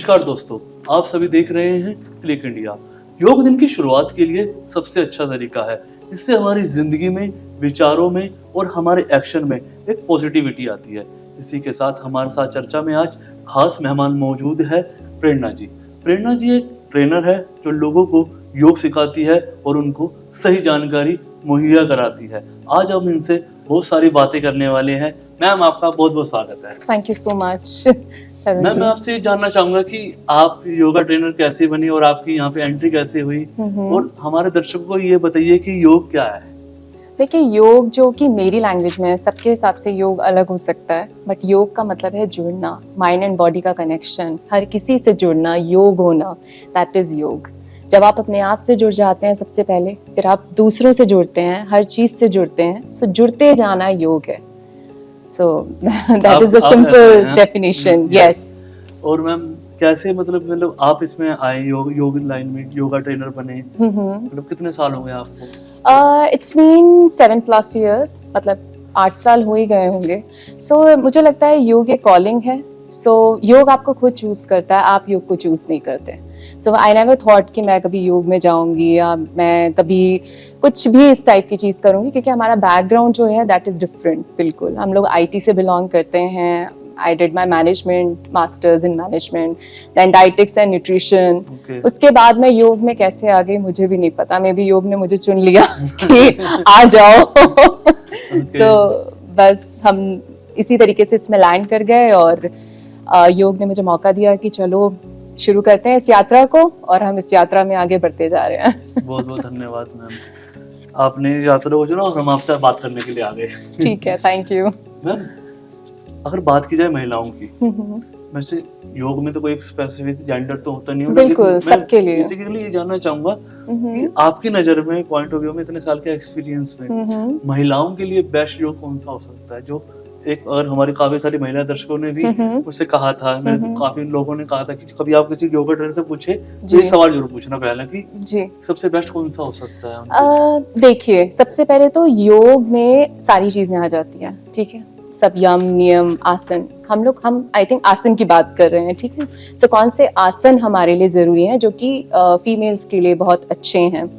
नमस्कार दोस्तों, आप सभी देख रहे हैं क्लिक इंडिया। योग दिन की शुरुआत के लिए सबसे अच्छा तरीका है। इससे हमारी जिंदगी में, विचारों में और हमारे एक्शन में एक पॉजिटिविटी आती है। इसी के साथ हमारे साथ चर्चा में आज खास मेहमान मौजूद है प्रेरणा जी। प्रेरणा जी एक ट्रेनर है जो लोगों को योग सिखाती है और उनको सही जानकारी मुहैया कराती है। आज हम इनसे बहुत सारी बातें करने वाले हैं। मैम, आपका बहुत बहुत स्वागत है। Thank you so much. Ma'am, मैं आपसे जानना चाहूंगा कि आप योगा ट्रेनर कैसे बनी और आपकी यहाँ पे एंट्री कैसे हुई, और हमारे दर्शकों को ये बताइए कि योग क्या है। देखिए, योग जो कि मेरी लैंग्वेज में है, सबके हिसाब से योग अलग हो सकता है, बट योग का मतलब है जुड़ना, माइंड एंड बॉडी का कनेक्शन, हर किसी से जुड़ना, योग होना, दैट इज योग। जब आप अपने आप से जुड़ जाते हैं सबसे पहले, फिर आप दूसरों से जुड़ते हैं, हर चीज से जुड़ते हैं, सो जुड़ते जाना योग है। So that is a simple definition. Yes. और मैम, कैसे मतलब आप इसमें आए, योग लाइन में योगा ट्रेनर बने, मतलब कितने साल हो गए आपको? इट्स बीन 7+ years, मतलब 8 साल हो ही गए होंगे। सो मुझे लगता है योग एक कॉलिंग है। सो योग आपको खुद चूज करता है, आप योग को चूज नहीं करते। सो आई नेवर थॉट कि मैं कभी योग में जाऊंगी या मैं कभी कुछ भी इस टाइप की चीज करूंगी, क्योंकि हमारा बैकग्राउंड जो है दैट इज डिफरेंट। बिल्कुल, हम लोग IT से बिलोंग करते हैं। I did my management, masters in management, then dietetics and nutrition. उसके बाद मैं योग में कैसे आ गई मुझे भी नहीं पता। मे बी योग ने मुझे चुन लिया कि आ जाओ। So बस हम इसी तरीके से इसमें लैंड कर गए और योग ने मुझे मौका दिया कि चलो शुरू करते हैं इस यात्रा को, और हम इस यात्रा में आगे बढ़ते जा रहे हैं। बहुत बहुत धन्यवाद मैम, आपने यात्रा को चुना और हम आपसे बात करने के लिए आ गए। ठीक है, थैंक यू मैम। अगर बात की जाए महिलाओं की, वैसे योग में तो कोई एक स्पेसिफिक जेंडर तो होता नहीं है, बिल्कुल सबके लिए। बेसिकली ये जानना चाहूंगा कि आपकी नजर में, पॉइंट ऑफ व्यू में, इतने साल के एक्सपीरियंस में महिलाओं के लिए बेस्ट योग कौन सा हो सकता है? जो एक, और हमारे काफी सारी महिला दर्शकों ने भी मुझसे कहा था, काफी लोगों ने कहा था कि कभी आप किसी योगा ट्रेनर से पूछे तो ये सवाल जरूर पूछना पहले कि जी सबसे बेस्ट कौन सा हो सकता है। देखिए, सबसे पहले तो योग में सारी चीजें आ जाती हैं, ठीक है। सब यम, नियम, आसन, हम आई थिंक आसन की बात कर रहे हैं, ठीक है। सो कौन से आसन हमारे लिए जरूरी हैं जो कि फीमेल्स के लिए बहुत अच्छे हैं।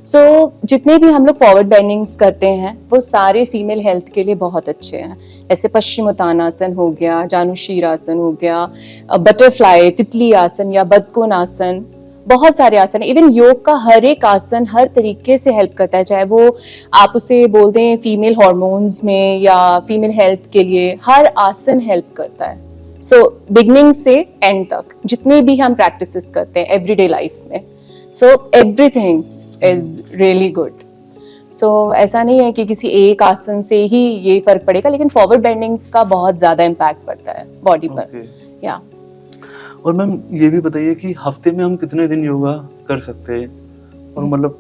सो जितने भी हम लोग फॉरवर्ड बेंडिंग्स करते हैं वो सारे फीमेल हेल्थ के लिए बहुत अच्छे हैं। जैसे पश्चिमोत्तानासन हो गया, जानुशीरासन हो गया, बटरफ्लाई, तितली आसन या बदकोनासन, बहुत सारे आसन। इवन योग का हर एक आसन हर तरीके से हेल्प करता है, चाहे वो आप उसे बोल दें फीमेल हार्मोन्स में या फीमेल हेल्थ के लिए, हर आसन हेल्प करता है। सो बिगनिंग से एंड तक जितने भी हम प्रैक्टिसेस करते हैं एवरीडे लाइफ में, so everything is really good. So ऐसा नहीं है कि किसी एक आसन से ही ये फर्क पड़ेगा, लेकिन फॉरवर्ड बेंडिंग्स का बहुत ज्यादा इम्पैक्ट पड़ता है बॉडी पर। या और मैम, ये भी बताइए कि हफ्ते में हम कितने दिन योगा कर सकते हैं, और मतलब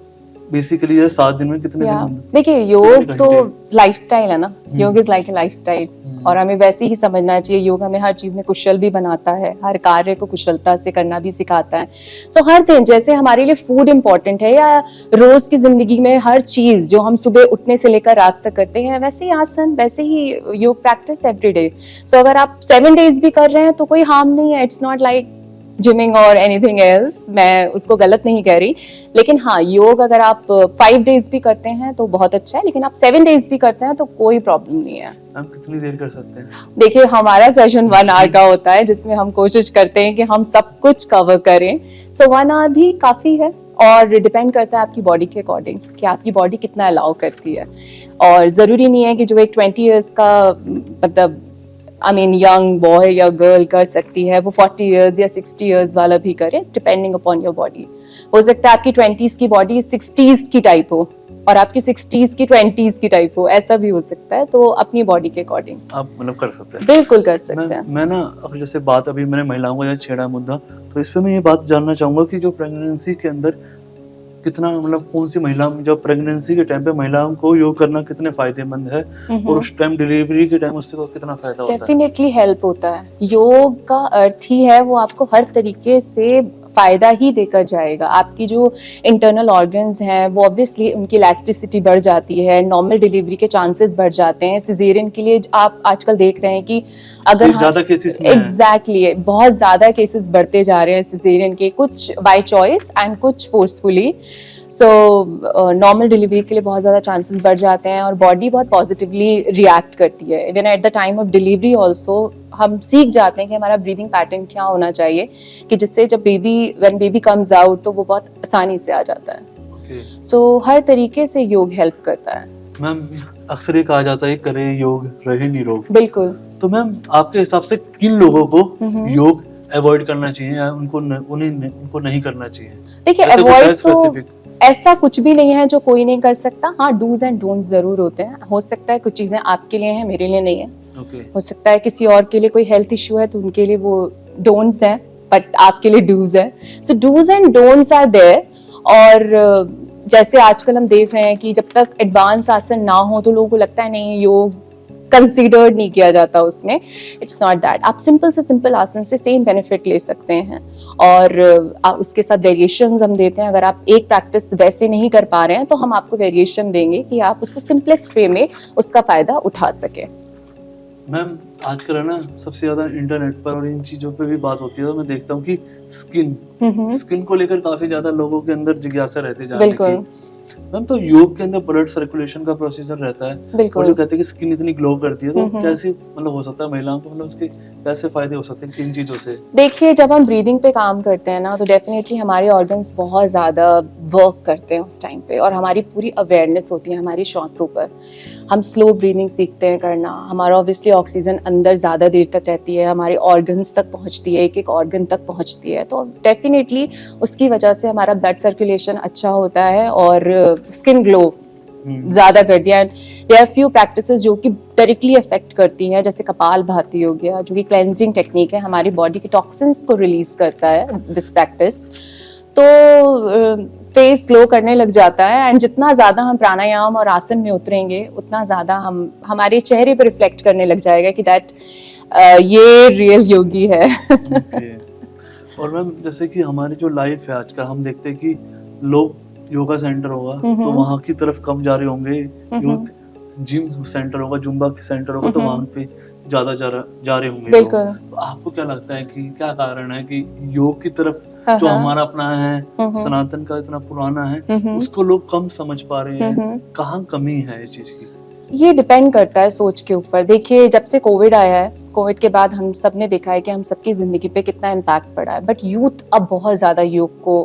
बेसिकली ये 7 दिन में कितने दिन? देखिए, योग तो लाइफस्टाइल है ना, योग इज लाइक ए लाइफस्टाइल, और हमें वैसे ही समझना चाहिए। योग हमें हर चीज में कुशल भी बनाता है, हर कार्य को कुशलता से करना भी सिखाता है। सो हर दिन, जैसे हमारे लिए फूड इम्पोर्टेंट है या रोज की जिंदगी में हर चीज जो हम सुबह उठने से लेकर रात तक करते हैं, वैसे ही आसन, वैसे ही योग प्रैक्टिस एवरीडे। सो अगर आप 7 days भी कर रहे हैं तो कोई हार्म नहीं है। इट्स नॉट लाइक जिमिंग और एनीथिंग एल्स, मैं उसको गलत नहीं कह रही। लेकिन हाँ, योग अगर आप 5 days भी करते हैं तो बहुत अच्छा है, लेकिन आप 7 days भी करते हैं तो कोई प्रॉब्लम नहीं है। हम कितनी देर कर सकते हैं? देखिए, हमारा सेशन 1 hour का होता है, जिसमें हम कोशिश करते हैं कि हम सब कुछ कवर करें। सो 1 hour भी काफी है, और डिपेंड करता है आपकी बॉडी के अकॉर्डिंग कि आपकी बॉडी कितना अलाउ करती है। और जरूरी नहीं है कि जो एक 20 years का, मतलब यंग बॉय या गर्ल कर सकती है, वो 40 years या 60 years वाला भी करे, डिपेंडिंग अपॉन योर बॉडी। हो सकता है आपकी 20s की बॉडी 60s की टाइप हो और आपकी 60s की 20s की टाइप हो, ऐसा भी हो सकता है। तो अपनी बॉडी के अकॉर्डिंग आप मतलब कर सकते हैं। बिल्कुल कर सकते हैं। मैं ना, अब जैसे बात अभी मैंने महिलाओं का छेड़ा मुद्दा, तो इस पे मैं ये बात जानना चाहूंगा कि जो प्रेगनेंसी के अंदर कितना, मतलब कौन सी महिला, जब प्रेगनेंसी के टाइम पे महिलाओं को योग करना कितने फायदेमंद है, और उस टाइम डिलीवरी के टाइम उससे कितना फायदा होता है? डेफिनेटली हेल्प होता है। योग का अर्थ ही है वो आपको हर तरीके से फायदा ही देकर जाएगा। आपकी जो इंटरनल ऑर्गन्स हैं वो ऑब्वियसली उनकी इलास्टिसिटी बढ़ जाती है, नॉर्मल डिलीवरी के चांसेस बढ़ जाते हैं। सिजेरियन के लिए आप आजकल देख रहे हैं कि अगर ज्यादा केसेस में एग्जैक्टली बहुत ज्यादा केसेस बढ़ते जा रहे हैं सिजेरियन के, कुछ बाय चॉइस एंड कुछ फोर्सफुली। सो नॉर्मल डिलीवरी के लिए बहुत ज़्यादा चांसेस बढ़ जाते हैं और बॉडी बहुत पॉजिटिवली रिएक्ट करती है। Even at the time of delivery also हम सीख जाते हैं कि हमारा ब्रीदिंग पैटर्न क्या होना चाहिए, कि जिससे जब व्हेन बेबी कम्स आउट तो वो बहुत आसानी से आ जाता है। सो हर तरीके से योग हेल्प करता है। मैम अक्सर ये कहा जाता है करे योग रहे निरोग, बिल्कुल। तो मैम आपके हिसाब से किन लोगों को योग अवॉइड करना चाहिए या उनको नहीं करना चाहिए? देखिए अवॉइड तो ऐसा कुछ भी नहीं है जो कोई नहीं कर सकता। हाँ, डूज एंड डोंट्स जरूर होते हैं। हो सकता है कुछ चीजें आपके लिए हैं, मेरे लिए नहीं है। हो सकता है किसी और के लिए कोई हेल्थ इश्यू है तो उनके लिए वो डोंट्स है, बट आपके लिए डूज है। So dos and don'ts are there. और जैसे आजकल हम देख रहे हैं कि जब तक एडवांस आसन ना हो तो लोगों को लगता है नहीं योग कंसीडर्ड नहीं किया जाता उसमें। It's not that. आप सिंपल से सिंपल आसन से सेम बेनिफिट ले सकते हैं और उसके साथ वेरिएशंस हम देते हैं। अगर आप एक प्रैक्टिस वैसे नहीं कर पा रहे हैं तो हम आपको वेरिएशन देंगे कि आप उसको सिंपलेस्ट वे में उसका फायदा उठा सके। मैम आजकल है ना सबसे ज्यादा इंटरनेट पर और इन चीजों पे भी बात होती है, तो मैं देखता हूँ कि स्किन को लेकर काफी ज्यादा लोगों के अंदर जिज्ञासा रहती है जानने की। मैम तो योग के अंदर ब्लड सर्कुलेशन का प्रोसीजर रहता है और जो कहते हैं कि स्किन इतनी ग्लो करती है, तो कैसे मतलब हो सकता है महिलाओं को, मतलब उसके कैसे फायदे हो सकते हैं किन चीजों से? देखिए जब हम ब्रीदिंग पे काम करते हैं ना तो डेफिनेटली हमारे ऑर्गन्स बहुत ज़्यादा वर्क करते हैं उस टाइम पे और हमारी पूरी अवेयरनेस होती है हमारी श्वासों पर। हम स्लो ब्रीदिंग सीखते हैं करना। हमारा ऑब्वियसली ऑक्सीजन अंदर ज़्यादा देर तक रहती है, हमारे ऑर्गन्स तक पहुँचती है, एक एक ऑर्गन तक पहुँचती है, तो डेफिनेटली उसकी वजह से हमारा ब्लड सर्कुलेशन अच्छा होता है और स्किन ग्लो ज्यादा कर दिया। देयर आर फ्यू प्रैक्टिसेस जो कि डायरेक्टली अफेक्ट करती हैं, जैसे कपालभाति हो गया जो कि क्लेंजिंग टेक्निक है, हमारी बॉडी के टॉक्सिन्स को रिलीज करता है दिस प्रैक्टिस। तो फेस ग्लो करने लग जाता है एंड जितना ज्यादा हम प्राणायाम और आसन में उतरेंगे उतना ज्यादा हम हमारे चेहरे पर रिफ्लेक्ट करने लग जाएगा कि दैट ये रियल योगी है। और मैम जैसे कि हमारी जो लाइफ है आजकल हम देखते हैं कि लोग योगा सेंटर होगा तो वहाँ की तरफ कम जा रहे होंगे, यूथ जिम सेंटर होगा, जुम्बा सेंटर होगा तो वहाँ पे ज्यादा जा रहे होंगे। तो आपको क्या लगता है कि क्या कारण है कि योग की तरफ जो हमारा अपना है सनातन का इतना पुराना है उसको लोग कम समझ पा रहे हैं? कहाँ कमी है इस चीज की? ये डिपेंड करता है सोच के ऊपर। देखिए जब से कोविड आया है, कोविड के बाद हम सब ने देखा है कि हम सबकी जिंदगी पे कितना इम्पैक्ट पड़ा है, बट यूथ अब बहुत ज्यादा योग को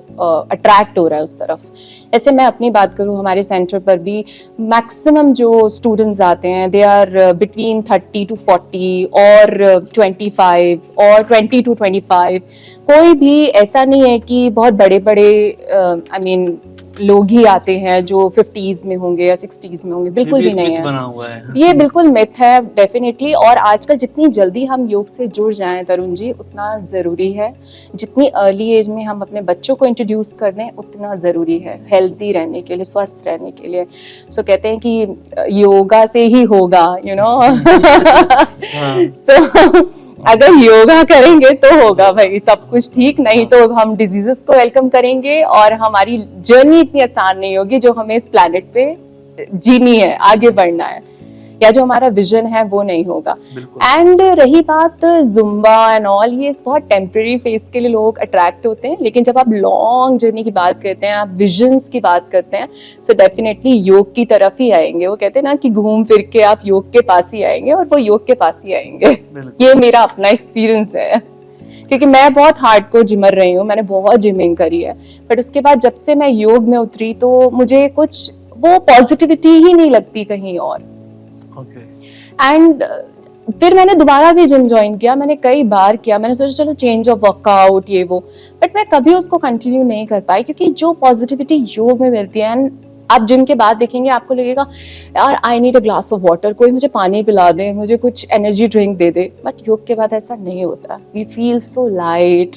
अट्रैक्ट हो रहा है उस तरफ। ऐसे मैं अपनी बात करूं, हमारे सेंटर पर भी मैक्सिमम जो स्टूडेंट्स आते हैं दे आर बिटवीन 30 to 40 और 25 और 20 to 25। कोई भी ऐसा नहीं है कि बहुत बड़े बड़े लोग ही आते हैं जो 50s में होंगे या 60s में होंगे, बिल्कुल भी नहीं है। बना हुआ है ये बिल्कुल मिथ है डेफिनेटली। और आजकल जितनी जल्दी हम योग से जुड़ जाएं तरुण जी उतना ज़रूरी है। जितनी अर्ली एज में हम अपने बच्चों को इंट्रोड्यूस कर दें उतना ज़रूरी है हेल्दी रहने के लिए, स्वस्थ रहने के लिए। सो कहते हैं कि योगा से ही होगा, यू नो। सो अगर योगा करेंगे तो होगा भाई सब कुछ ठीक, नहीं तो हम डिजीजेस को वेलकम करेंगे और हमारी जर्नी इतनी आसान नहीं होगी जो हमें इस प्लैनेट पे जीनी है, आगे बढ़ना है, या जो हमारा विजन है वो नहीं होगा। एंड रही बात जुम्बा एंड ऑल, ये बहुत टेम्परेरी फेज के लिए लोग अट्रैक्ट होते हैं, लेकिन जब आप लॉन्ग जर्नी की बात करते हैं, आप विजन्स की बात करते हैं, सो डेफिनेटली योग की तरफ ही आएंगे। वो कहते हैं ना कि घूम फिर के आप योग के पास ही आएंगे और वो योग के पास ही आएंगे। ये मेरा अपना एक्सपीरियंस है क्योंकि मैं बहुत हार्डकोर जिमर रही हूँ, मैंने बहुत जिमिंग करी है, बट उसके बाद जब से मैं योग में उतरी तो मुझे कुछ वो पॉजिटिविटी ही नहीं लगती कहीं और। एंड फिर मैंने दोबारा भी जिम ज्वाइन किया, मैंने कई बार किया, मैंने सोचा चलो चेंज ऑफ वर्कआउट ये वो, बट मैं कभी उसको कंटिन्यू नहीं कर पाई क्योंकि जो पॉजिटिविटी योग में मिलती है, एंड आप जिम के बाद देखेंगे आपको लगेगा यार I need a glass of water, कोई मुझे पानी पिला दे, मुझे कुछ एनर्जी ड्रिंक दे दे, बट योग के बाद ऐसा नहीं होता। We feel so light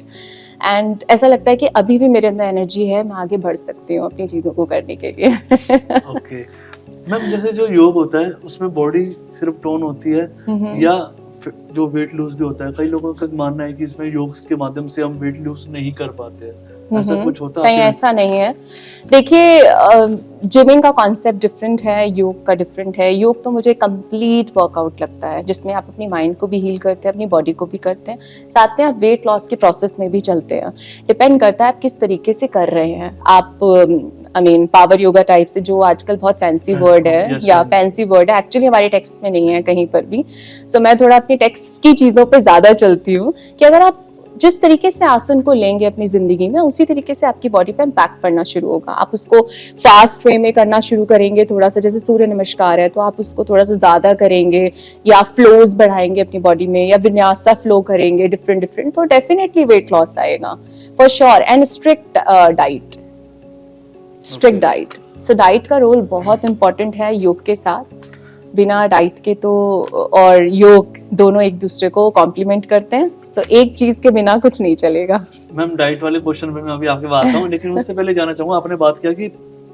and ऐसा लगता है कि अभी भी मेरे अंदर एनर्जी है, मैं आगे बढ़ सकती हूँ अपनी चीजों को करने के लिए। मैम जैसे जो योग होता है उसमें बॉडी सिर्फ टोन होती है या जो वेट लूज भी होता है, कई लोगों का मानना है कि इसमें योग के माध्यम से हम वेट लूज नहीं कर पाते हैं। ऐसा कुछ होता है? नहीं, ऐसा नहीं है। देखिए, जिमिंग का कॉन्सेप्ट डिफरेंट है, योग का डिफरेंट है। योग तो मुझे कंप्लीट वर्कआउट लगता है, जिसमें आप अपनी माइंड को भी हील करते हैं, अपनी बॉडी को भी करते हैं, साथ में आप वेट लॉस के प्रोसेस में भी चलते हैं। डिपेंड करता है आप किस तरीके से कर रहे हैं। आप पावर योगा टाइप से, जो आजकल बहुत फैंसी वर्ड है, या फैंसी वर्ड है, एक्चुअली हमारे टेक्स्ट में नहीं है कहीं पर भी। सो मैं थोड़ा अपनी टेक्स्ट की चीज़ों पर ज़्यादा चलती हूँ कि अगर आप जिस तरीके से आसन को लेंगे अपनी जिंदगी में, उसी तरीके से आपकी बॉडी पे इम्पैक्ट पड़ना शुरू होगा। आप उसको फास्ट वे में करना शुरू करेंगे, थोड़ा सा, जैसे सूर्य नमस्कार है तो आप उसको थोड़ा सा ज्यादा करेंगे, या फ्लोज बढ़ाएंगे अपनी बॉडी में, या विन्यासा फ्लो करेंगे डिफरेंट, तो डेफिनेटली वेट लॉस आएगा for sure. And strict diet, so diet का रोल बहुत इंपॉर्टेंट है योग के साथ। बिना डाइट के तो और योग दोनों एक दूसरे को कॉम्प्लीमेंट करते हैं, सो एक चीज के बिना कुछ नहीं चलेगा। मैम, डाइट वाले क्वेश्चन पे मैं अभी आपके बात आता हूँ, लेकिन उससे पहले जानना चाहूंगा, आपने बात किया कि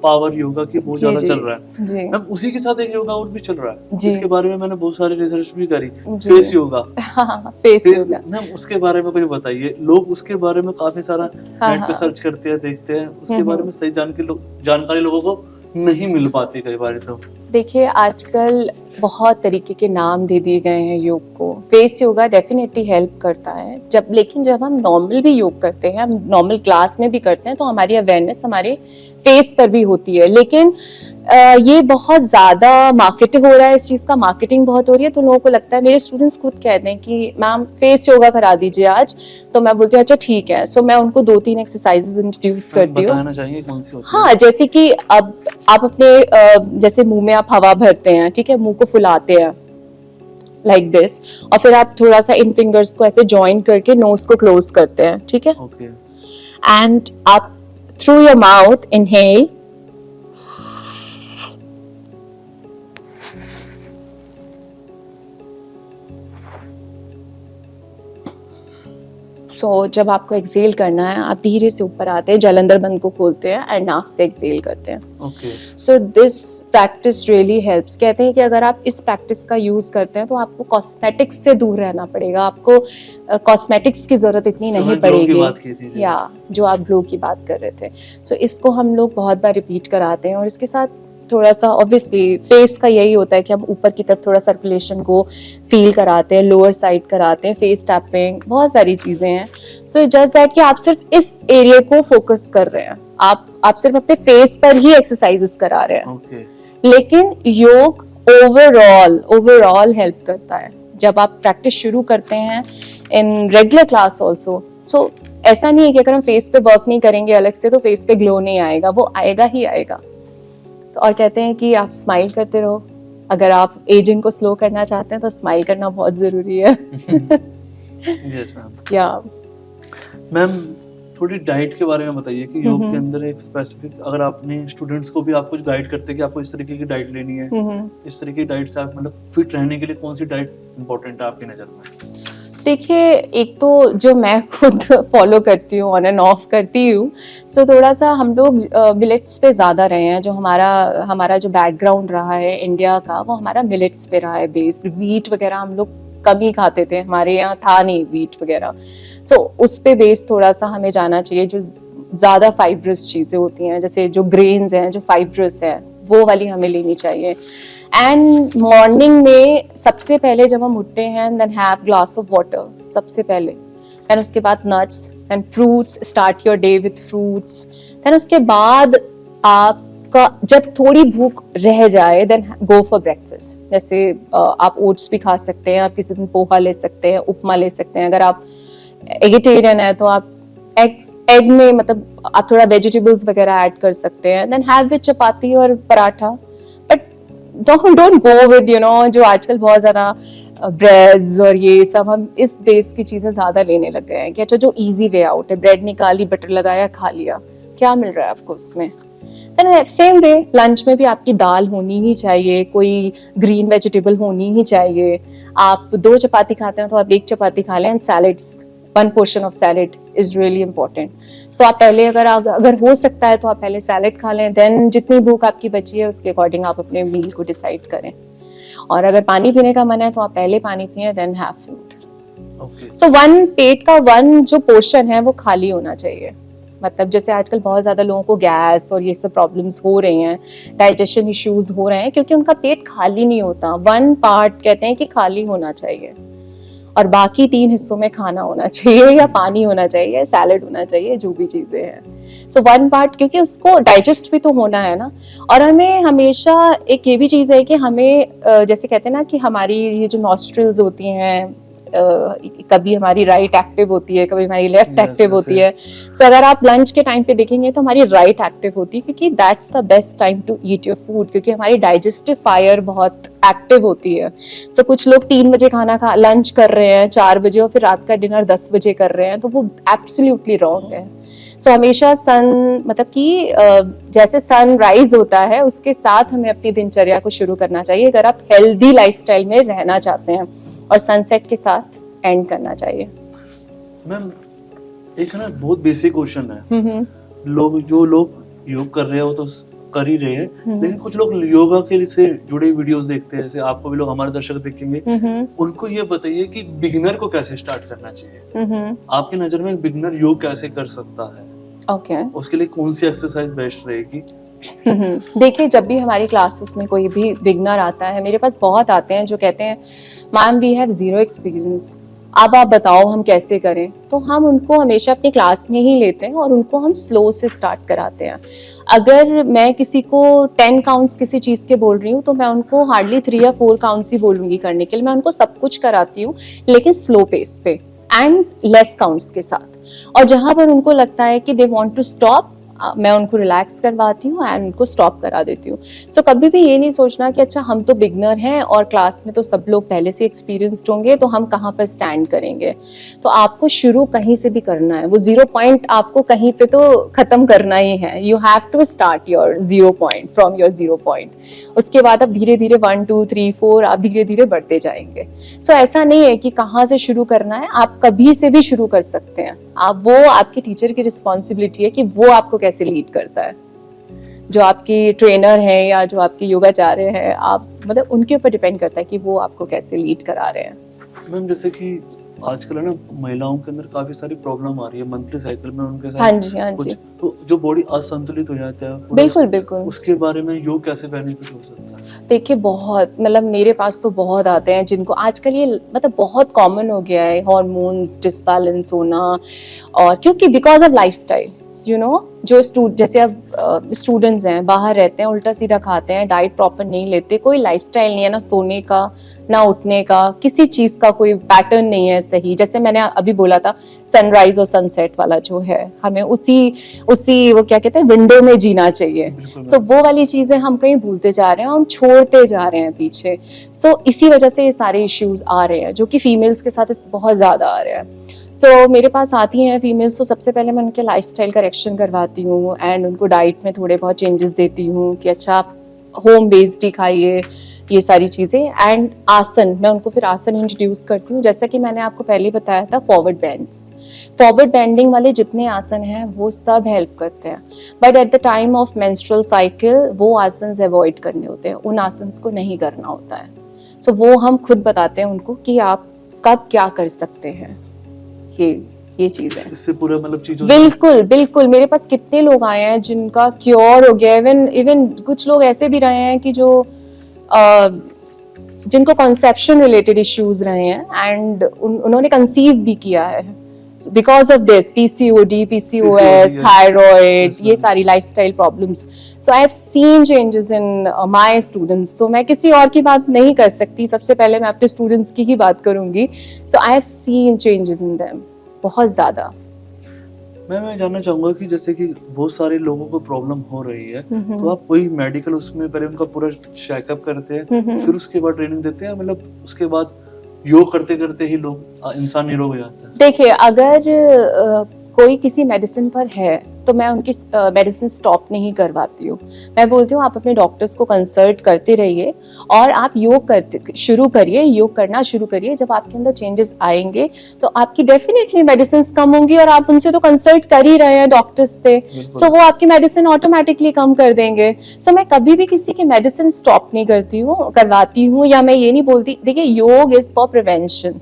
पावर योगा की बहुत ज्यादा चल रहा है जी। मैम, उसी के साथ एक योगा और भी चल रहा है जी। इसके बारे में मैंने बहुत सारी रिसर्च भी करी, फेस योगा। हाँ, फेस योगा मैम, उसके बारे में कुछ बताइए। लोग उसके बारे में काफी सारा नेट पे सर्च करते हैं, देखते हैं, उसके बारे में सही जानकारी लोगों को नहीं मिल पाती कई बार। तो देखिए, आजकल बहुत तरीके के नाम दे दिए गए हैं योग को। फेस योगा डेफिनेटली हेल्प करता है, लेकिन जब हम नॉर्मल भी योग करते हैं, हम नॉर्मल क्लास में भी करते हैं, तो हमारी अवेयरनेस हमारे फेस पर भी होती है। लेकिन ये बहुत ज़्यादा मार्केट हो रहा है, इस चीज़ का मार्केटिंग बहुत हो रही है, तो लोगों को लगता है, मेरे स्टूडेंट्स खुद कहते हैं कि मैम फेस योगा करा दीजिए आज, तो मैं बोलती हूँ अच्छा ठीक है। सो मैं उनको 2-3 एक्सरसाइजेस इंट्रोड्यूस करती हूँ। बताना चाहिए कौन सी होती है? हाँ, जैसे कि अब आप अपने जैसे मुंह में आप हवा भरते हैं, ठीक है, मुंह को फुलाते हैं लाइक दिस, और फिर आप थोड़ा सा इन फिंगर्स को ऐसे जॉइन करके नोज को क्लोज करते हैं, ठीक है। ओके। एंड आप थ्रू योर माउथ इनहेल, सो जब आपको एक्सेल करना है, आप धीरे से ऊपर आते हैं, जलंधर बंद को खोलते हैं एंड नाक से एक्सेल करते हैं। Okay. So this practice really helps. कहते हैं कि अगर आप इस प्रैक्टिस का यूज करते हैं तो आपको कॉस्मेटिक्स से दूर रहना पड़ेगा, आपको कॉस्मेटिक्स की जरूरत इतनी नहीं पड़ेगी, या जो आप ग्लो की बात कर रहे थे। सो इसको हम लोग बहुत बार रिपीट कराते हैं, और इसके साथ थोड़ा सा ऑब्वियसली फेस का यही होता है कि हम ऊपर की तरफ थोड़ा सर्कुलेशन को फील कराते हैं, लोअर साइड कराते हैं, फेस टैपिंग, बहुत सारी चीजें हैं। सो जस्ट दैट कि आप सिर्फ इस एरिया को फोकस कर रहे हैं, आप सिर्फ अपने फेस पर ही एक्सरसाइजेस करा रहे हैं। okay. लेकिन योग ओवरऑल हेल्प करता है जब आप प्रैक्टिस शुरू करते हैं इन रेगुलर क्लास ऑल्सो। सो ऐसा नहीं है कि अगर हम फेस पे वर्क नहीं करेंगे अलग से तो फेस पे ग्लो नहीं आएगा, वो आएगा ही आएगा। तो और कहते हैं कि आप स्माइल करते रहो, अगर आप एजिंग को स्लो करना चाहते हैं तो स्माइल करना बहुत जरूरी है। Yes ma'am. या मैम, थोड़ी डाइट के बारे में बताइए कि योग के अंदर एक स्पेसिफिक, अगर आपने स्टूडेंट्स को भी आप कुछ गाइड करते हैं कि आपको इस तरीके की डाइट लेनी है, इस तरीके की डाइट से आप मतलब फिट रहने के लिए कौन सी डाइट इंपॉर्टेंट है आपकी नजर में? देखिए, एक तो जो मैं खुद फॉलो करती हूँ, ऑन एंड ऑफ करती हूँ, सो थोड़ा सा हम लोग मिलेट्स पे ज़्यादा रहे हैं। जो हमारा जो बैकग्राउंड रहा है इंडिया का, वो हमारा मिलेट्स पे रहा है बेस्ड। वीट वगैरह हम लोग कम ही खाते थे, हमारे यहाँ था नहीं वीट वगैरह। सो उस पे बेस्ड थोड़ा सा हमें जाना चाहिए, जो ज़्यादा फाइब्रस चीज़ें होती हैं, जैसे जो ग्रेन्स हैं जो फाइब्रस है, वो वाली हमें लेनी चाहिए। एंड मॉर्निंग में सबसे पहले जब हम उठते हैं, then have glass of water सबसे पहले, देन उसके बाद nuts and fruits, start your day with fruits. Then उसके बाद आपका जब थोड़ी भूख रह जाए, देन गो फॉर ब्रेकफास्ट। जैसे आप ओट्स भी खा सकते हैं, आप किसी दिन पोहा ले सकते हैं, उपमा ले सकते हैं। अगर आप एगिटेरियन है तो आप एग में मतलब आप थोड़ा वेजिटेबल्स वगैरह ऐड कर सकते हैं। देन हैव विद चपाती और paratha, but don't go with जो आजकल बहुत ज्यादा ब्रेड्स और ये सब, हम इस बेस की चीजें ज्यादा लेने लग गए हैं कि अच्छा जो इजी वे आउट है, ब्रेड निकाली, बटर लगाया, खा लिया, क्या मिल रहा है आपको उसमें। देन सेम वे लंच में भी आपकी दाल होनी ही चाहिए, कोई ग्रीन वेजिटेबल होनी ही चाहिए। आप 2 चपाती खाते हैं तो आप 1 चपाती खा लें, and salads, 1 portion of salad is really important. So आप पहले अगर हो सकता है तो आप पहले सैलेड खा लें, देन जितनी भूख आपकी बची है उसके अकॉर्डिंग आप अपने मील को डिसाइड करें। और अगर पानी पीने का मन है तो आप पहले पानी पिए then have food. Okay. So one पेट का वन जो पोर्शन है वो खाली होना चाहिए। मतलब जैसे आजकल बहुत ज्यादा लोगों को गैस और ये सब प्रॉब्लम्स हो रही हैं, डाइजेशन इश्यूज हो रहे हैं, क्योंकि उनका पेट खाली नहीं होता। वन पार्ट कहते हैं कि खाली होना चाहिए और बाकी 3 हिस्सों में खाना होना चाहिए या पानी होना चाहिए, सैलेड होना चाहिए, जो भी चीजें हैं। सो वन पार्ट, क्योंकि उसको डाइजेस्ट भी तो होना है ना। और हमें हमेशा एक ये भी चीज है कि हमें जैसे कहते हैं ना कि हमारी ये जो नॉस्ट्रिल्स होती हैं, कभी हमारी राइट एक्टिव होती है, कभी हमारी लेफ्ट एक्टिव होती है। सो अगर आप लंच के टाइम पे देखेंगे तो हमारी राइट एक्टिव होती है, क्योंकि that's the best time to eat your food, क्योंकि हमारी डाइजेस्टिव फायर बहुत एक्टिव होती है। सो कुछ लोग 3 बजे खाना लंच कर रहे हैं 4 बजे और फिर रात का डिनर 10 बजे कर रहे हैं, तो वो एब्सोल्युटली रॉन्ग है। सो हमेशा सन मतलब कि जैसे सन राइज होता है उसके साथ हमें अपनी दिनचर्या को शुरू करना चाहिए, अगर आप हेल्दी लाइफस्टाइल में रहना चाहते हैं, और सनसेट के साथ एंड करना चाहिए। मैम एक ना बहुत बेसिक क्वेश्चन है, जो लोग योग कर रहे हैं वो तो कर ही रहे हैं, लेकिन कुछ लोग योगा के से जुड़े वीडियोस देखते हैं, जैसे आपको भी लोग हमारे दर्शक देखेंगे, उनको ये बताइए कि बिगिनर को कैसे स्टार्ट करना चाहिए। आपकी नजर में बिगिनर योग कैसे कर सकता है? ओके, उसके लिए कौन सी एक्सरसाइज बेस्ट रहेगी? देखिए, जब भी हमारी क्लासेस में कोई भी बिगनर आता है, मेरे पास बहुत आते हैं जो कहते हैं ma'am we have zero experience, अब आप बताओ हम कैसे करें। तो हम उनको हमेशा अपनी क्लास में ही लेते हैं और उनको हम स्लो से स्टार्ट कराते हैं। अगर मैं किसी को 10 काउंट्स किसी चीज़ के बोल रही हूँ तो मैं उनको हार्डली 3 या 4 काउंट्स ही बोलूँगी करने के लिए। मैं उनको सब कुछ कराती हूँ, लेकिन स्लो पेस पे एंड लेस काउंट्स के साथ। और जहाँ पर उनको लगता है कि दे वांट टू स्टॉप, मैं उनको रिलैक्स करवाती हूँ एंड उनको स्टॉप करा देती हूँ। सो कभी भी ये नहीं सोचना कि अच्छा हम तो बिगनर हैं और क्लास में तो सब लोग पहले से एक्सपीरियंस्ड होंगे तो हम कहाँ पर स्टैंड करेंगे। तो आपको शुरू कहीं से भी करना है, वो 0 पॉइंट आपको कहीं पे तो खत्म करना ही है। You have to start your 0 point from your 0 point. उसके बाद आप धीरे धीरे 1 2 3 4 आप धीरे धीरे बढ़ते जाएंगे। सो ऐसा नहीं है कि कहाँ से शुरू करना है, आप कभी से भी शुरू कर सकते हैं। आप वो आपके टीचर की रिस्पॉन्सिबिलिटी है कि वो आपको कैसे लीड करता है। जो आपकी ट्रेनर है या जो आपके योगाचार्य है, आप मतलब उनके ऊपर डिपेंड करता है कि वो आपको कैसे लीड करा रहे हैं। मैम जैसे कि आजकल है ना महिलाओं के अंदर काफी सारी प्रॉब्लम आ रही है मंथली साइकिल में, उनके साथ हाँ जी कुछ तो जो बॉडी असंतुलित हो जाता है, बिल्कुल बिल्कुल, उसके बारे में योग कैसे बेनिफिट हो सकता है? देखिए बहुत मतलब मेरे पास तो बहुत आते हैं जिनको आजकल ये मतलब बहुत कॉमन हो गया है हार्मोन्स डिसबैलेंस होना, और क्योंकि because of lifestyle you know, जो जैसे अब स्टूडेंट्स हैं बाहर रहते हैं, उल्टा सीधा खाते हैं, डाइट प्रॉपर नहीं लेते, कोई लाइफस्टाइल नहीं है ना सोने का ना उठने का, किसी चीज़ का कोई पैटर्न नहीं है सही। जैसे मैंने अभी बोला था सनराइज और सनसेट वाला जो है, हमें उसी वो क्या कहते हैं विंडो में जीना चाहिए। सो वो वाली चीज़ें हम कहीं भूलते जा रहे हैं, हम छोड़ते जा रहे हैं पीछे। सो इसी वजह से ये सारे इश्यूज आ रहे हैं जो कि फीमेल्स के साथ बहुत ज़्यादा आ रहे हैं। सो मेरे पास आती हैं फीमेल्स, तो सबसे पहले मैं उनके लाइफस्टाइल करेक्शन करवाती हूँ एंड उनको डाइट में थोड़े बहुत चेंजेस देती हूँ कि अच्छा आप होम बेस्ड ही खाइए, ये सारी चीज़ें। एंड आसन, मैं उनको फिर आसन इंट्रोड्यूस करती हूँ, जैसा कि मैंने आपको पहले बताया था फॉरवर्ड बेंड्स, फॉरवर्ड बेंडिंग वाले जितने आसन हैं वो सब हेल्प करते हैं। But at the time of menstrual cycle वो आसन अवॉइड करने होते हैं, उन आसन को नहीं करना होता है। सो वो हम खुद बताते हैं उनको कि आप कब क्या कर सकते हैं, ये चीज है। इससे पूरा मतलब चीज़ बिल्कुल बिल्कुल, मेरे पास कितने लोग आए हैं जिनका क्योर हो गया। इवन कुछ लोग ऐसे भी रहे हैं कि जो जिनको कॉन्सेप्शन रिलेटेड इश्यूज रहे हैं एंड उन्होंने कंसीव भी किया है because of this PCOD, PCOS, thyroid, ये सारी lifestyle problems. So I have seen changes in my students. तो मैं किसी और की बात नहीं कर सकती, सबसे पहले मैं अपने स्टूडेंट्स की ही बात करूंगी। So I have seen changes in them बहुत ज्यादा। मैं जानना चाहूंगा कि जैसे कि बहुत सारे लोगों को प्रॉब्लम हो रही है, तो आप कोई मेडिकल उसमें पहले उनका पूरा चेकअप करते हैं, फिर उसके बाद ट्रेनिंग देते हैं, मतलब उसके बाद योग करते करते ही लोग इंसान निरोग हो जाता है? देखिए, अगर कोई किसी मेडिसिन पर है तो मैं उनकी मेडिसिन स्टॉप नहीं करवाती हूँ। मैं बोलती हूँ आप अपने डॉक्टर्स को कंसल्ट करते रहिए और आप योग शुरू करिए, योग करना शुरू करिए। जब आपके अंदर चेंजेस आएंगे तो आपकी डेफिनेटली मेडिसिन कम होंगी, और आप उनसे तो कंसल्ट कर ही रहे हैं डॉक्टर्स से, सो वो आपकी मेडिसिन ऑटोमेटिकली कम कर देंगे। सो मैं कभी भी किसी की मेडिसिन स्टॉप नहीं करवाती हूँ, या मैं ये नहीं बोलती। देखिए, योग इज फॉर प्रिवेंशन।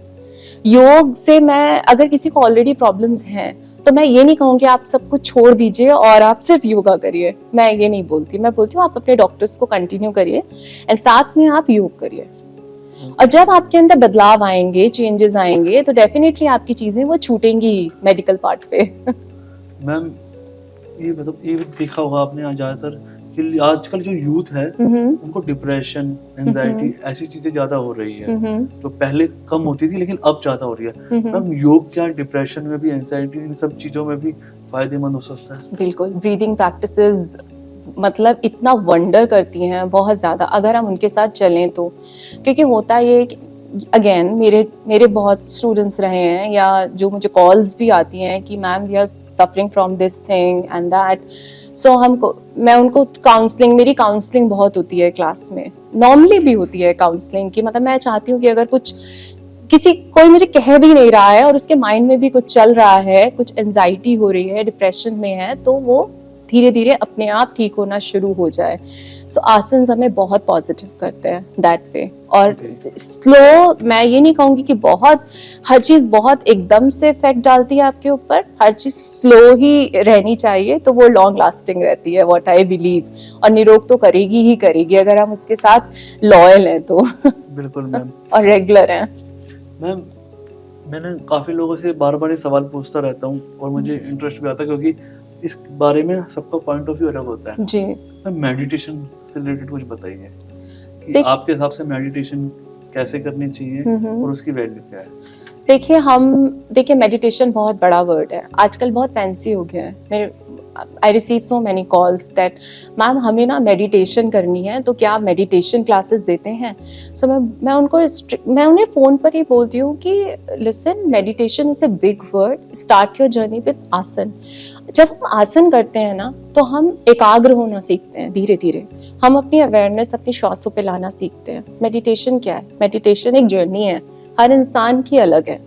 योग से मैं, अगर किसी को ऑलरेडी प्रॉब्लम्स हैं तो मैं ये नहीं कहूँगी आप सब कुछ छोड़ दीजिए और आप सिर्फ योगा करिए, मैं ये नहीं बोलती। मैं बोलती हूँ आप अपने डॉक्टर्स को कंटिन्यू करिए एंड साथ में आप योग करिए, और जब आपके अंदर बदलाव आएंगे, चेंजेस आएंगे, तो डेफिनेटली आपकी चीजें वो छूटेंगी ही मेडिकल पार्ट पे। मैम, ये मतलब ये देखा होगा आपने आज ज्यादातर कि आजकल जो यूथ है उनको डिप्रेशन, एंजाइटी ऐसी चीजें ज्यादा हो रही है, तो पहले कम होती थी लेकिन अब ज्यादा हो रही है। मैम, योग क्या डिप्रेशन में भी, एंजाइटी, इन सब चीजों में भी फायदेमंद हो सकता है? बिल्कुल, ब्रीदिंग प्रैक्टिसेस मतलब इतना वंडर करती हैं बहुत ज़्यादा, अगर हम उनके साथ चलें तो। क्योंकि होता ये कि अगेन मेरे बहुत स्टूडेंट्स रहे हैं, या जो मुझे कॉल्स भी आती हैं कि ma'am we are suffering from this thing and that, so मैं उनको मेरी काउंसलिंग बहुत होती है क्लास में, नॉर्मली भी होती है काउंसलिंग की। मतलब मैं चाहती हूँ कि अगर कोई मुझे कह भी नहीं रहा है और उसके माइंड में भी कुछ चल रहा है, कुछ एंजाइटी हो रही है, डिप्रेशन में है, तो वो धीरे धीरे अपने आप ठीक होना शुरू हो जाए। सो आसन हमें बहुत पॉजिटिव करते हैं दैट वे। और स्लो, मैं ये नहीं कहूँगी कि हर चीज़ बहुत एकदम से इफेक्ट डालती है आपके ऊपर, हर चीज़ स्लो ही रहनी चाहिए, तो वो लॉन्ग लास्टिंग रहती है, व्हाट आई बिलीव। और निरोग तो करेगी ही करेगी अगर हम उसके साथ लॉयल हैं तो। बिल्कुल मैम। और रेगुलर हैं। मैम, मैंने काफ़ी लोगों से बार बार ये सवाल पूछता रहता हूँ और मुझे इंटरेस्ट भी आता है, क्योंकि इस बारे में सबका पॉइंट ऑफ व्यू अलग होता है जी। मैम, मेडिटेशन से रिलेटेड कुछ बताइए कि आपके हिसाब से मेडिटेशन कैसे करनी चाहिए और उसकी वैल्यू क्या है? देखिए मेडिटेशन बहुत बड़ा वर्ड है, आजकल बहुत फैंसी हो गया है। I receive so many calls that ma'am हमें ना मेडिटेशन करनी है, तो क्या आप मेडिटेशन क्लासेस देते हैं? सो मैं उन्हें फ़ोन पर ही बोलती हूँ कि listen, meditation is a big word, start your journey with आसन। जब हम आसन करते हैं ना, तो हम एकाग्र होना सीखते हैं धीरे धीरे, हम अपनी अवेयरनेस अपनी श्वासों पे लाना सीखते हैं। मेडिटेशन क्या है? मेडिटेशन एक जर्नी है, हर इंसान की अलग है,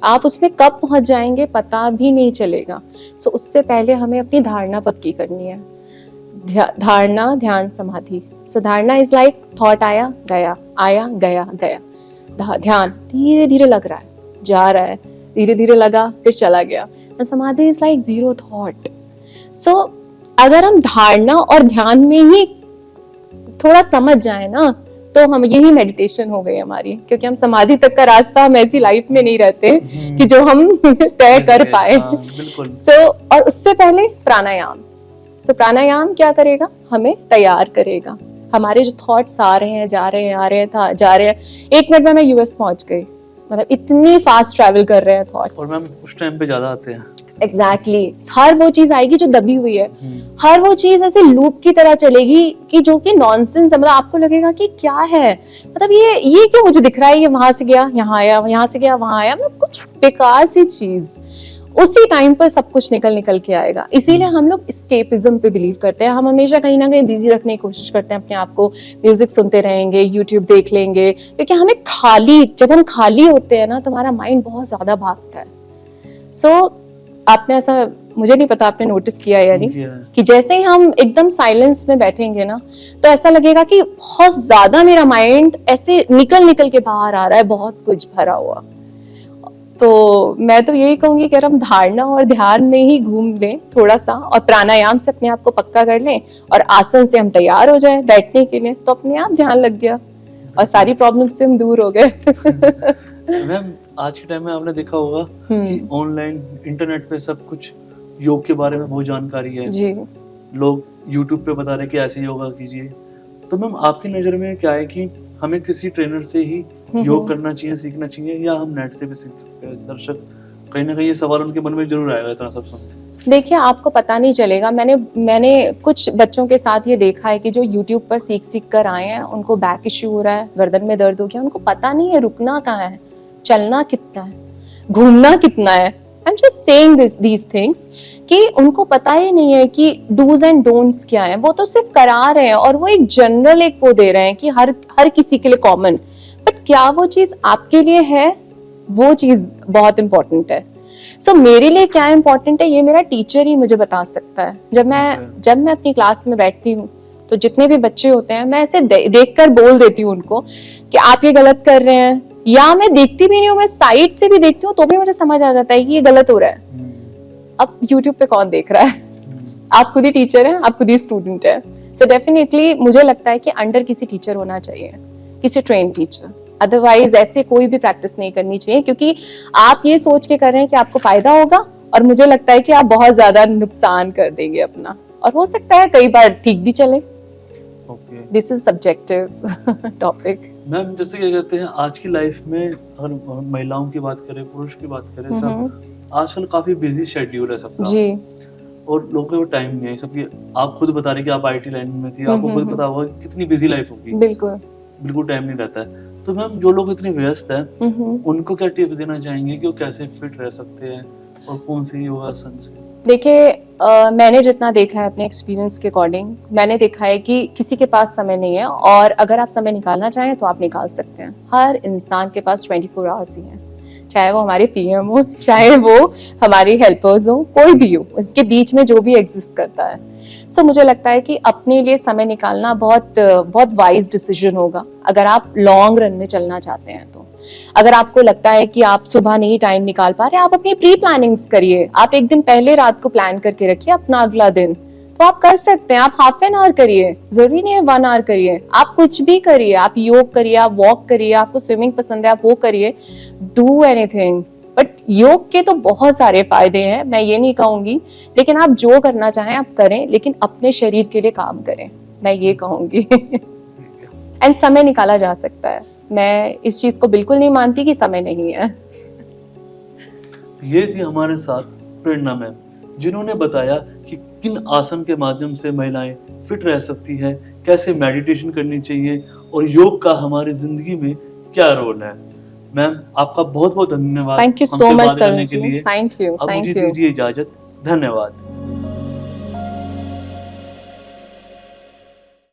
आप उसमें कब पहुंच जाएंगे पता भी नहीं चलेगा। सो उससे पहले हमें अपनी धारणा पक्की करनी है। धारणा, ध्यान, समाधि। सो धारणा इज लाइक थॉट आया गया, आया गया गया। ध्यान धीरे धीरे लग रहा है, जा रहा है, धीरे धीरे लगा फिर चला गया। समाधि इज लाइक जीरो थॉट। सो अगर हम धारणा और ध्यान में ही थोड़ा समझ जाए ना, तो हम यही मेडिटेशन हो गई हमारी, क्योंकि हम समाधि तक का रास्ता हम ऐसी लाइफ में नहीं रहते कि जो हम तय कर पाए। और उससे पहले प्राणायाम। प्राणायाम क्या करेगा? हमें तैयार करेगा। हमारे जो थॉट्स आ रहे हैं, जा रहे हैं, आ रहे हैं, जा रहे हैं। 1 मिनट में मैं यूएस पहुंच गई, मतलब इतनी फास्ट ट्रैवल कर रहे हैं थॉट्स। और मैम उस टाइम पे ज्यादा आते हैं। एग्जैक्टली हर वो चीज आएगी जो दबी हुई है, हर वो चीज ऐसे लूप की तरह चलेगी कि जो कि नॉनसेंस है। मतलब आपको लगेगा कि क्या है, मतलब ये क्यों मुझे दिख रहा है, ये वहां से गया यहाँ आया, यहाँ से गया वहां आया, मतलब कुछ बेकार सी चीज। उसी टाइम पर सब कुछ निकल के आएगा। इसीलिए हम लोग एस्केपिज्म पे बिलीव करते हैं। हम हमेशा कहीं ना कहीं बिजी रखने की कोशिश करते हैं अपने आप को, म्यूजिक सुनते रहेंगे, यूट्यूब देख लेंगे, क्योंकि हमें जब हम खाली होते हैं ना, तो हमारा माइंड बहुत ज्यादा भागता है। आपने ऐसा, मुझे नहीं पता आपने नोटिस किया या नहीं, कि जैसे ही हम एकदम साइलेंस में बैठेंगे ना, तो ऐसा लगेगा कि बहुत ज्यादा मेरा माइंड ऐसे निकल के बाहर आ रहा है, बहुत कुछ भरा हुआ। तो मैं तो यही कहूंगी कि अगर हम धारणा और ध्यान में ही घूम लें थोड़ा सा, और प्राणायाम से अपने आप को पक्का कर लें, और आसन से हम तैयार हो जाएं बैठने के लिए, तो अपने आप ध्यान लग गया और सारी प्रॉब्लम से हम दूर हो गए। मैम, आज के टाइम में आपने देखा होगा कि ऑनलाइन इंटरनेट पे सब कुछ योग के बारे में बहुत जानकारी है जी। लोग यूट्यूब पे बता रहे हैं कि ऐसे योगा कीजिए। तो मैम, आपकी नजर में क्या है कि हमें किसी ट्रेनर से ही योग करना चाहिए, सीखना चाहिए, या हम नेट से भी सीख सकते हैं? दर्शक कहीं ना कहीं ये सवाल उनके मन में जरूर आएगा इतना सब सुन। देखिए, आपको पता नहीं चलेगा। मैंने कुछ बच्चों के साथ ये देखा है कि जो यूट्यूब पर सीख कर आए हैं, उनको बैक इश्यू हो रहा है, गर्दन में दर्द हो गया, उनको पता नहीं है रुकना कहाँ है, चलना कितना है, घूमना कितना है, I am just saying these things कि उनको पता ही नहीं है कि डूज एंड डोंट्स क्या है। वो तो सिर्फ करा रहे हैं और वो एक जनरल एक वो दे रहे हैं कि हर किसी के लिए कॉमन, बट क्या वो चीज आपके लिए है, वो चीज बहुत इंपॉर्टेंट है। सो मेरे लिए क्या इंपॉर्टेंट है ये मेरा टीचर ही मुझे बता सकता है। जब मैं अपनी क्लास में बैठती हूँ तो जितने भी बच्चे होते हैं मैं ऐसे देखकर बोल देती हूँ उनको कि आप ये गलत कर रहे हैं, या मैं देखती भी नहीं हूँ, मैं साइड से भी देखती हूँ तो भी मुझे समझ आ जाता है कि ये गलत हो रहा है। अब यूट्यूब पे कौन देख रहा है? आप खुद ही टीचर हैं, आप खुद ही स्टूडेंट हैं। सो डेफिनेटली मुझे लगता है कि अंडर किसी टीचर होना चाहिए, किसी ट्रेन टीचर, अदरवाइज ऐसे कोई भी प्रैक्टिस नहीं करनी चाहिए, क्योंकि आप ये सोच के कर रहे हैं कि आपको फायदा होगा और मुझे लगता है कि आप बहुत ज्यादा नुकसान कर देंगे अपना, और हो सकता है कई बार ठीक भी चले। This is subjective topic. Ma'am जैसे क्या कहते हैं आज की लाइफ में, अगर महिलाओं की बात करें, पुरुष की बात करें, सब आजकल काफी बिजी शेड्यूल है सबका जी, और लोगों को टाइम नहीं है सबकी। आप खुद बता रहे कि आप आईटी लाइन में थी, आपको खुद पता होगा कि कितनी बिजी लाइफ होगी, बिल्कुल टाइम नहीं रहता है। तो मैम जो लोग इतने व्यस्त हैं उनको क्या टिप्स देना चाहेंगे कि वो कैसे फिट रह सकते हैं और कौन से योगासन से? देखिए मैंने जितना देखा है अपने एक्सपीरियंस के अकॉर्डिंग, मैंने देखा है कि किसी के पास समय नहीं है, और अगर आप समय निकालना चाहें तो आप निकाल सकते हैं। हर इंसान के पास 24 आवर्स ही हैं, चाहे वो हमारे पीएम हो, चाहे वो हमारे हेल्पर्स हो, कोई भी हो, उसके बीच में जो भी एग्जिस्ट करता है। सो मुझे लगता है कि अपने लिए समय निकालना बहुत वाइज डिसीजन होगा अगर आप लॉन्ग रन में चलना चाहते हैं। तो अगर आपको लगता है कि आप सुबह नहीं टाइम निकाल पा रहे, आप अपनी प्री प्लानिंग्स करिए। आप एक दिन पहले रात को प्लान करके रखिए अपना अगला दिन, तो आप कर सकते हैं। आप हाफ एन आवर करिए, जरूरी नहीं है 1 आवर करिए, आप कुछ भी करिए, आप योग करिए, आप वॉक करिए, आपको स्विमिंग पसंद है आप वो करिए, डू एनीथिंग। बट योग के तो बहुत सारे फायदे हैं, मैं ये नहीं कहूंगी, लेकिन आप जो करना चाहें आप करें, लेकिन अपने शरीर के लिए काम करें, मैं ये कहूंगी। एंड समय निकाला जा सकता है, मैं इस चीज को बिल्कुल नहीं मानती कि समय नहीं है। ये थी हमारे साथ प्रेरणा मैम, जिन्होंने बताया कि किन आसन के माध्यम से महिलाएं फिट रह सकती हैं, कैसे मेडिटेशन करनी चाहिए और योग का हमारी जिंदगी में क्या रोल है। मैम आपका बहुत बहुत धन्यवाद। Thank you so much Tarun ji, thank you. अब मुझे दीजिए इजाजत, धन्यवाद।